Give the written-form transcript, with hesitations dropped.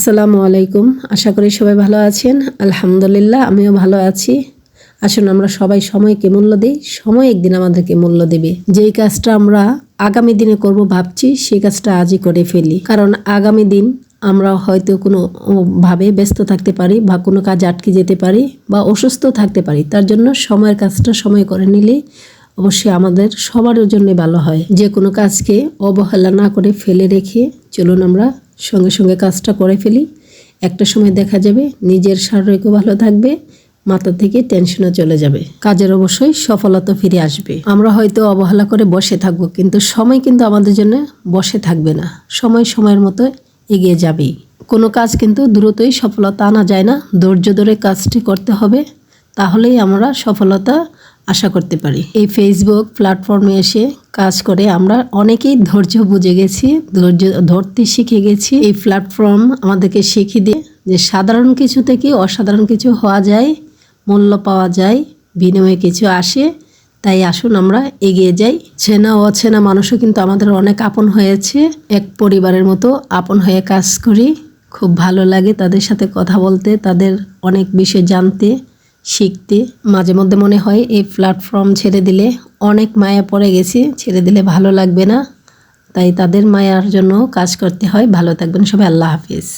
আসসালামু আলাইকুম। আশা করি সবাই ভালো আছেন। আলহামদুলিল্লাহ আমিও ভালো আছি। আসুন আমরা সবাই সময়কে মূল্য দিই, সময় একদিন আমাদেরকে মূল্য দেবে। যেই কাজটা আমরা আগামী দিনে করব ভাবছি সেই কাজটা আজই করে ফেলি, কারণ আগামী দিন আমরা হয়তো কোনো ভাবে ব্যস্ত থাকতে পারি বা কোনো কাজ আটকে যেতে পারি বা অসুস্থ থাকতে পারি। তার জন্য সময়ের কাজটা সময় করে নিলে অবশ্যই আমাদের সবার জন্য ভালো হয়। যে কোনো কাজকে অবহেলা না করে ফেলে রেখে চলুন আমরা সঙ্গে সঙ্গে কাজটা করে ফেলি। একটা সময় দেখা যাবে নিজের শারীরিকও ভালো থাকবে, মাথা থেকে টেনশনও চলে যাবে, কাজের অবশ্যই সফলতা ফিরে আসবে। আমরা হয়তো অবহেলা করে বসে থাকবো, কিন্তু সময় কিন্তু আমাদের জন্য বসে থাকবে না। সময় সময়ের মতো এগিয়ে যাবেই। কোনো কাজ কিন্তু দ্রুতই সফলতা আনা যায় না, ধৈর্য ধরে কাজটি করতে হবে, তাহলেই আমরা সফলতা আশা করতে পারি। এই ফেসবুক প্ল্যাটফর্মে এসে কাজ করে আমরা অনেকেই ধৈর্য বুঝে গেছি, ধৈর্য ধরতে শিখে গেছি। এই প্ল্যাটফর্ম আমাদেরকে শিখিয়ে দিয়ে যে সাধারণ কিছু থেকে অসাধারণ কিছু হওয়া যায়, মূল্য পাওয়া যায়, বিনিময়ে কিছু আসে। তাই আসুন আমরা এগিয়ে যাই। চেনা অচেনা মানুষও কিন্তু আমাদের অনেক আপন হয়েছে, এক পরিবারের মতো আপন হয়ে কাজ করি। খুব ভালো লাগে তাদের সাথে কথা বলতে, তাদের অনেক বিষয় জানতে শিখতে। মাঝে মধ্যে মনে হয় এই প্ল্যাটফর্ম ছেড়ে দিলে অনেক মায়া পড়ে গেছি, ছেড়ে দিলে ভালো লাগবে না, তাই তাদের মায়ার জন্য কাজ করতে হয়। ভালো থাকবেন সবাই, আল্লাহ হাফিজ।